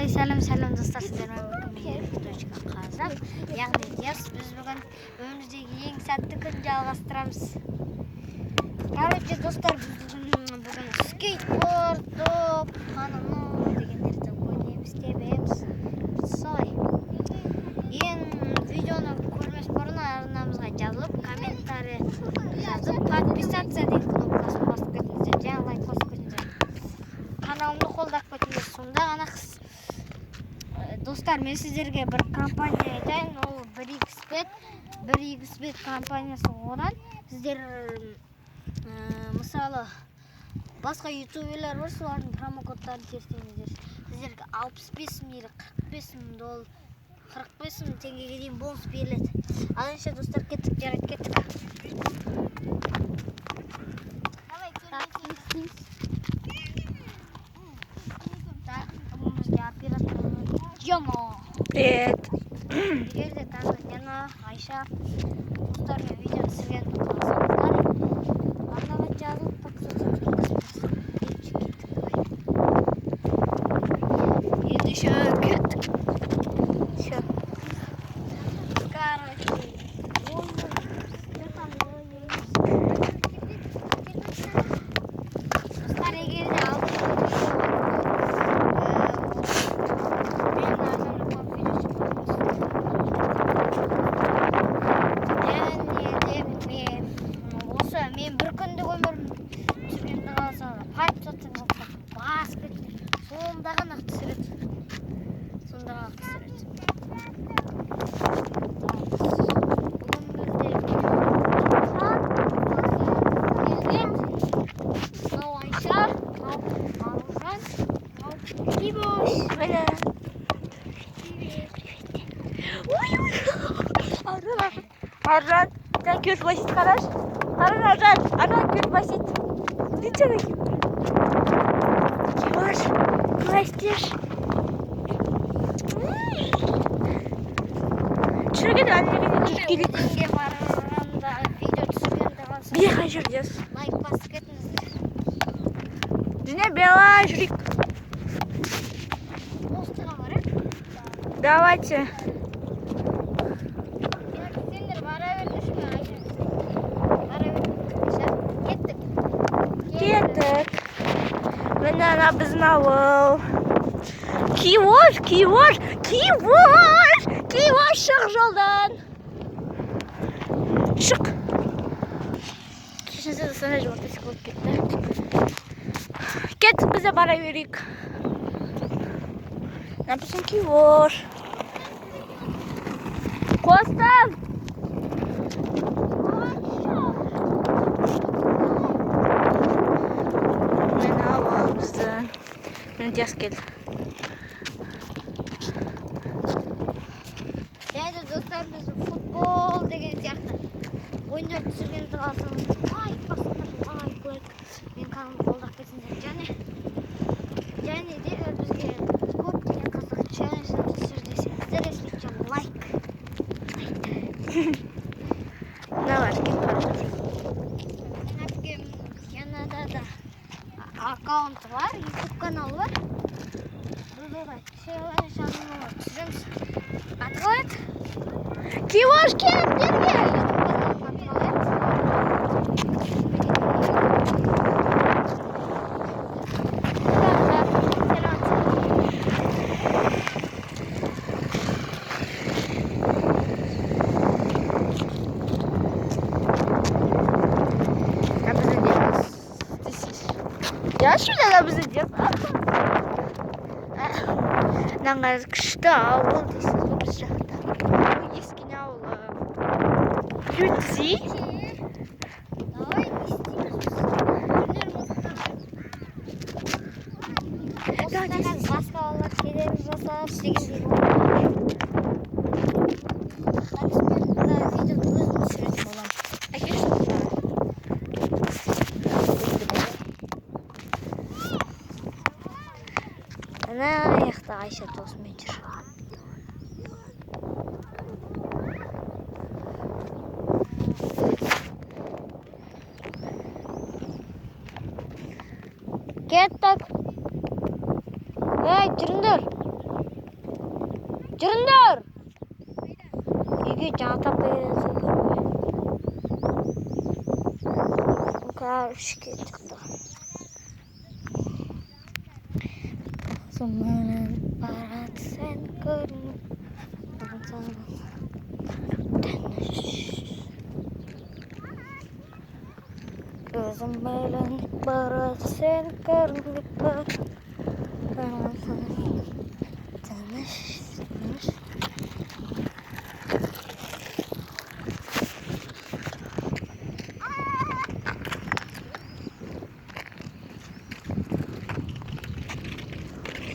Сәлем достар, сіздермен қазақ яғни yes, біз бүгін өміріміздегі ең сәтті күнді жалғастырамыз. Короче достар, бүгін скейтборд, топ, анау дегендерді ойнаймыз, тебеміз. Солай. Видеоны көрмес бұрын арнамызға жазылып, комментарий жазып, подписаться деген кнопкасын басып кетіңіздер, және лайк басып кетіңіздер. Каналымды қолдап кетіңіздер. Сонда ғана достар, мен сіздерге бір компания айтайын, ол 1xbet компаниясы. Одан сіздер мысалы басқа ютуберлер бар, солардың промокодтарын терсеңіздер, сіздерге 65 мейлі 45 мың теңгеге дейін бонус беріледі. Алайша достар, кеттік, жарайды, кеттік. Привет. Егер де Яна, Айша достар мен видеоны түсірген қаласаңыздар, арнаға жазылып тапсырсаңыздар. Енді еще кеттік. Все. Достар, егер де мен бір күндік өмірім түсіргенді қаласаңыздар, подписаться болса бас кетіңіздер. Сонда ғана түсіреді. Мынау Айша, мынау Аружан, мынау Кибош. Аржан, sen kötü basit karar. Karar Arjan kötü basit. Lütfen bakayım. Yavaş. Klaster. Şuraya gel anne, ilk gelip. Bizге барғанда видео түсіргенді қаласаңыздар, Bir daha жүрeceğiz. лайк басып кетіңіздер. Düne bela журик. Постыға бар, Давайте. Сендер бара бердіңші, Айша. Бара бердіңші. Кеттік. Кетік. Міне ана біздің ауыл. Кивош шық жолдан. Шық. Кешіңізде де сондай жолдасы болып кетті. Кеттік, бізе бара берейік. Написан Кивош. Қостан. Мен ауыл біздің. Мен жас келді. Және достар, біз футбол деген сияқты ойындар түсіргенді қаласаңыздар, лайк басыңыздар, лайк. Мен каналымды қолдап кетіңіздер. Және де бізге көптеген қызық челлендждер түсір десеңіздер, ешқашан лайк. Ne var? Git bakalım. Мен әпкем Канадада аккаунты бар, YouTube каналы бар. Бұлдыға челлендждер түсіреміз. Атқалайық. Кивош кел, бері. Ya şurada bizi diyor. Nangar kışta avul дейсіз ғой біз жақта. Ескене ауылы. Лютзи. Давай не істейміз. Осыдан басқа балалар келеміз жасап істегендей болады. Видеоны өзім түсіретін боламын. Әкешті. Ана аяқта Айша досымен жүр. Кеттік. Ей, жүріңдер. Жүріңдер! Үйге жаңа таппай ішке шықты. Заманын барады сен көрініп. Gözüm eğlenip barat sen görünüp bar. Tanış.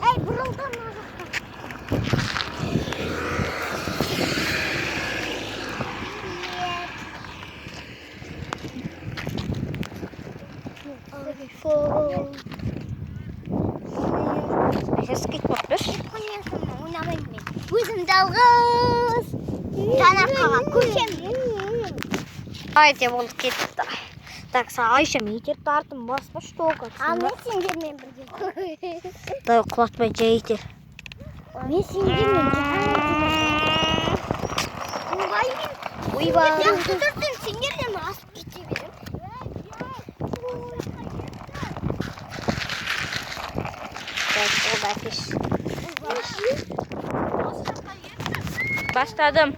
Hey burundan Eski korpus. Өзім жалғыз. Танаққа көшем. Айте болды кетті. Так, Айша метр тартым баспа что как. А мен сендермен бірге. Да, құлатпай жайтер. Мен сендермен ойбай. Я құтырдың сендерден асып кете берем. Так, ол бәкеш. Başladım.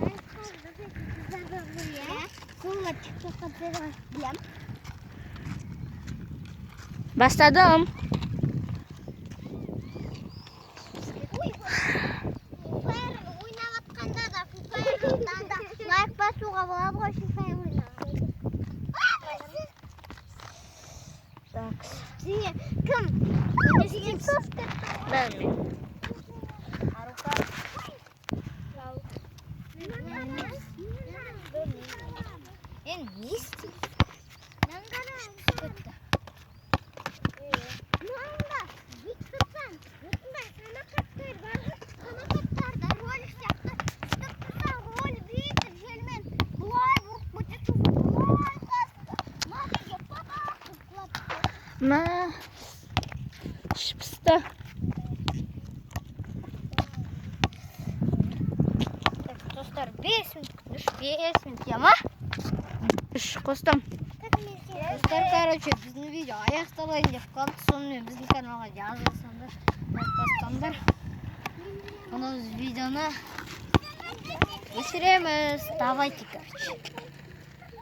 Başladım. Ойнаватқанда да лайк басуға болады ғой FIFA Так. Кім? Ben mi? Не істейсің? Маңда бүйтсін. Осындай самокаттар бар. Самокаттарда ролик сияқты. Істеп тұрсаң роль бүйтіп желмен бұлай бұрып көтесің. Бұлай басты. Матеге папақ құлап. Ma. Şıpısta. Так, достар, 5 минут күтіңіз. 5 минут, яма? Üç kostum. Достар, короче, біздің видео аяқталайын деп қалды. Сонымен біздің каналға жазылсаңдар, баспастаңдар. Бұны видеоны өсіреміз. Давайте, короче.